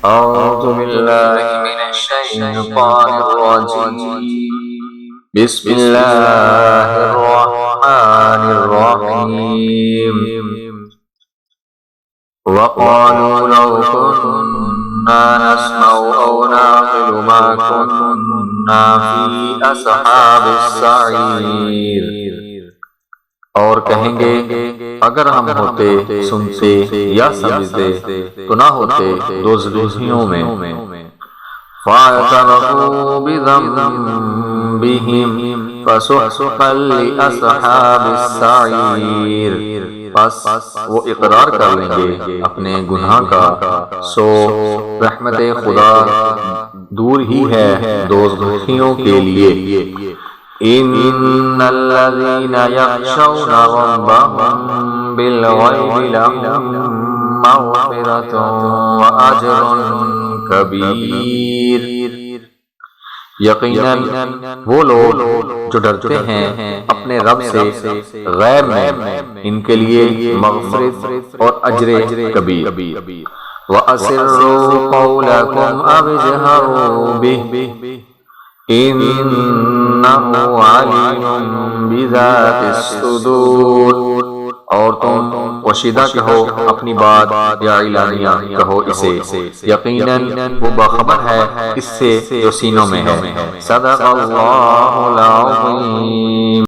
أعوذ بالله من الشيطان الرجيم بسم الله الرحمن الرحيم وقالوا لو كنا نسمع أو نعقل ما كنا في أصحاب السعير، اور کہیں گے اگر ہم ہوتے سنتے یا سمجھتے تو نہ ہوتے دوزخیوں میں۔ فَاعْتَرَفُوا بِذَنبِهِمْ فَسُحْقًا لِأَصْحَابِ السَّعِيرِ، پس وہ اقرار کر لیں گے اپنے گناہ کا، سو رحمت خدا دور ہی ہے دوزخیوں کے لیے۔ إن الذين يخشون ربهم بالغيب لهم مغفرة وأجر كبير، یقیناً وہ لوگ جو ڈرتے ہیں اپنے رب سے غیب میں، ان کے لیے مغفرت اور اجر کبیر۔ وَأَسِرُّوا قَوْلَكُمْ أَوِ اجْهَرُوا بِهِ إِنَّهُ عَلِيمٌ بِذَاتِ الصُّدُورِ، اور تم پوشیدہ کہو اپنی بات یا اعلانیہ کہو اسے، یقیناً وہ باخبر ہے اس سے جو سینوں میں ہے۔ صدق اللہ العظیم۔